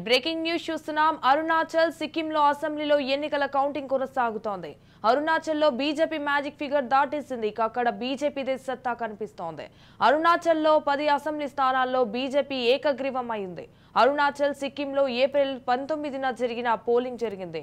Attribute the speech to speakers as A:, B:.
A: Breaking news చూస్తున్నాం. అరుణాచల్ సిక్కింలో అసెంబ్లీలో ఎన్నికల కౌంటింగ్ కొనసాగుతోంది. అరుణాచల్లో బీజేపీ మ్యాజిక్ ఫిగర్ దాటేసింది. అక్కడ బీజేపీదే సత్తా కనిపిస్తోంది. అరుణాచల్లో 10 అసెంబ్లీ స్థానాల్లో బీజేపీ ఏకగ్రీవం అయింది. అరుణాచల్ సిక్కింలో ఏప్రిల్ 19న జరిగిన పోలింగ్ జరిగింది.